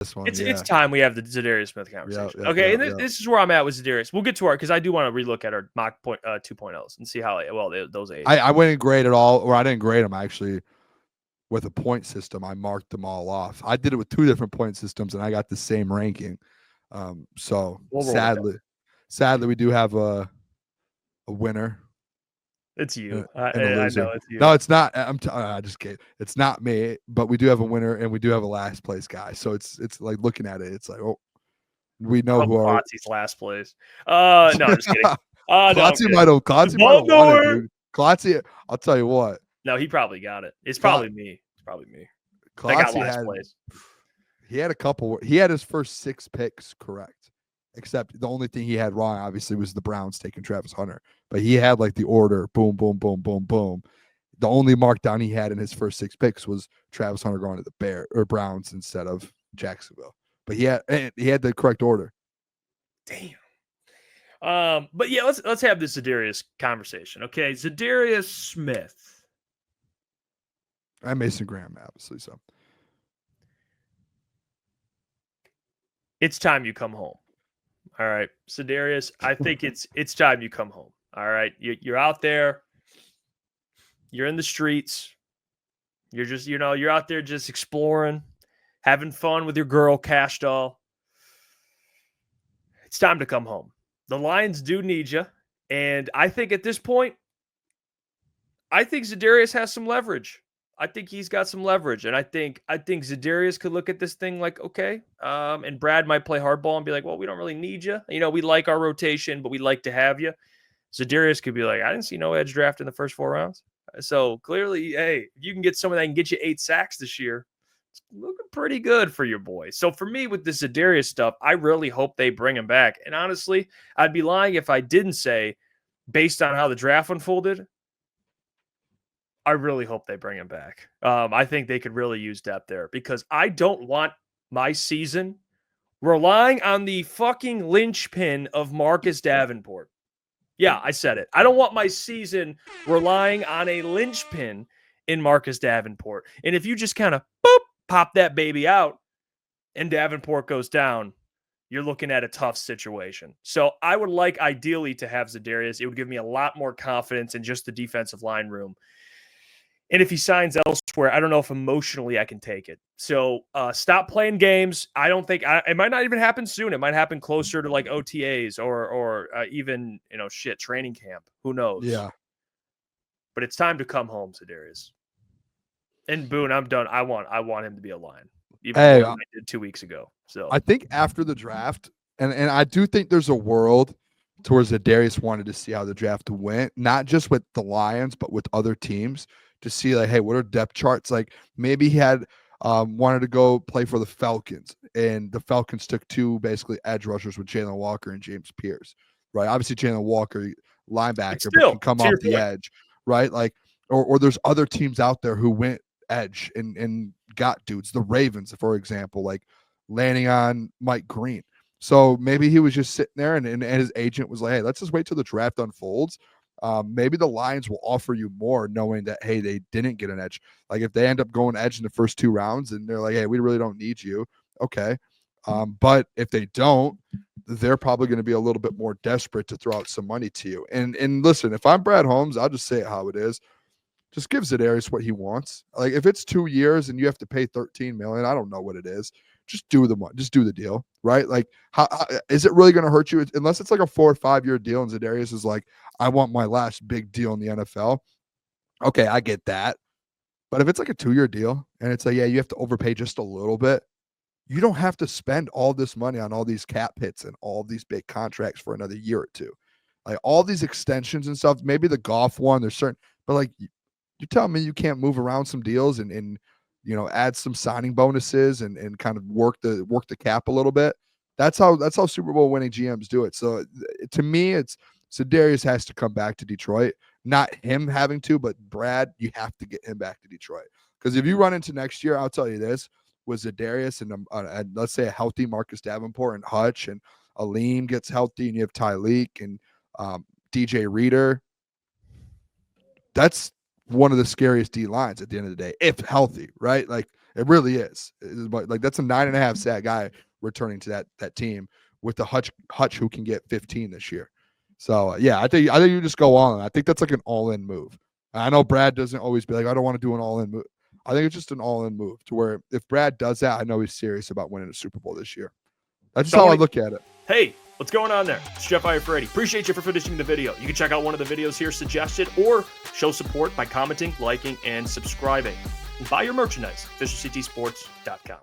this one. It's time we have the Za'Darius Smith conversation. Yeah, this is where I'm at with Zidarius. We'll get to our because I do want to relook at our mock 2.0s and see how those age. I wouldn't grade at all, or I didn't grade them actually with a point system. I marked them all off. I did it with 2 different point systems, and I got the same ranking. So sadly, we do have a winner. It's you. And I know it's you. No, it's not. I just kidding. It's not me, but we do have a winner and we do have a last place guy. So it's like looking at it. It's like, oh, we know who are Klotzy's last place. No, I'm just kidding. Klotzy might have won it, dude. Klotzy, I'll tell you what. No, he probably got it. It's probably me. It's probably me. Klotzy got last place. He had a couple. He had his first 6 picks correct. Except the only thing he had wrong, obviously, was the Browns taking Travis Hunter. But he had like the order, boom, boom, boom, boom, boom. The only markdown he had in his first 6 picks was Travis Hunter going to the Browns instead of Jacksonville. But he had the correct order. Damn. But yeah, let's have this Za'Darius conversation. Okay, Za'Darius Smith. And Mason Graham, obviously. So it's time you come home. All right, Za'Darius, I think it's time you come home. All right, you're out there, you're in the streets, you're just you're out there just exploring, having fun with your girl Cash Doll. It's time to come home. The Lions do need you, and I think at this point, I think Za'Darius has some leverage. I think he's got some leverage, and I think Zidarius could look at this thing like, okay, and Brad might play hardball and be like, well, we don't really need you. We like our rotation, but we like to have you. Zidarius could be like, I didn't see no edge draft in the first 4 rounds. So clearly, hey, if you can get someone that can get you 8 sacks this year, it's looking pretty good for your boy. So for me, with this Zidarius stuff, I really hope they bring him back. And honestly, I'd be lying if I didn't say, based on how the draft unfolded, I really hope they bring him back. I think they could really use depth there because I don't want my season relying on the fucking linchpin of Marcus Davenport. Yeah, I said it. I don't want my season relying on a linchpin in Marcus Davenport. And if you just kind of pop that baby out and Davenport goes down, you're looking at a tough situation. So I would like ideally to have Za'Darius. It would give me a lot more confidence in just the defensive line room. And if he signs elsewhere, I don't know if emotionally I can take it. So stop playing games. I don't think it might not even happen soon. It might happen closer to like OTAs or even training camp. Who knows? Yeah. But it's time to come home, Zidarius. And Boone, I'm done. I want him to be a Lion. Even I did 2 weeks ago. So I think after the draft, and I do think there's a world towards Zidarius wanted to see how the draft went, not just with the Lions, but with other teams. To see like, hey, what are depth charts? Like maybe he had wanted to go play for the Falcons, and the Falcons took 2 basically edge rushers with Jalen Walker and James Pierce, right? Obviously, Jalen Walker, linebacker, but can come off the edge, right? Like, or there's other teams out there who went edge and got dudes. The Ravens, for example, like landing on Mike Green. So maybe he was just sitting there, and his agent was like, hey, let's just wait till the draft unfolds. Maybe the Lions will offer you more knowing that, hey, they didn't get an edge. Like if they end up going edge in the first 2 rounds and they're like, hey, we really don't need you. Okay. But if they don't, they're probably going to be a little bit more desperate to throw out some money to you. And listen, if I'm Brad Holmes, I'll just say it how it is. Just give Za'Darius what he wants. Like if it's 2 years and you have to pay $13 million, I don't know what it is. Just do the deal, right? Like, how is it really going to hurt you? Unless it's like a 4 or 5 year deal, and Za'Darius is like, I want my last big deal in the NFL. Okay, I get that. But if it's like a 2 year deal, and it's like, yeah, you have to overpay just a little bit, you don't have to spend all this money on all these cap hits and all these big contracts for another year or 2. Like all these extensions and stuff. Maybe the golf one, there's certain, but like you're telling me you can't move around some deals and add some signing bonuses and kind of work the cap a little bit. That's how Super Bowl winning GMs do it. So to me, it's Za'Darius has to come back to Detroit. Not him having to, but Brad, you have to get him back to Detroit. Because if you run into next year, I'll tell you this, with Za'Darius and let's say a healthy Marcus Davenport and Hutch and Aleem gets healthy and you have Tyleek and DJ Reader, that's one of the scariest D lines at the end of the day, if healthy, right? Like It really is. Like that's a 9.5 sack guy returning to that team with the Hutch who can get 15 this year. So yeah, I think you just go all in. I think that's like an all-in move. I know Brad doesn't always be like, I don't want to do an all-in move. I think it's just an all-in move to where if Brad does that, I know he's serious about winning a Super Bowl this year. That's just how I look at it. Hey, what's going on there? It's Jeff Iafrate. Appreciate you for finishing the video. You can check out one of the videos here suggested or show support by commenting, liking, and subscribing. And buy your merchandise, FisherCTSports.com.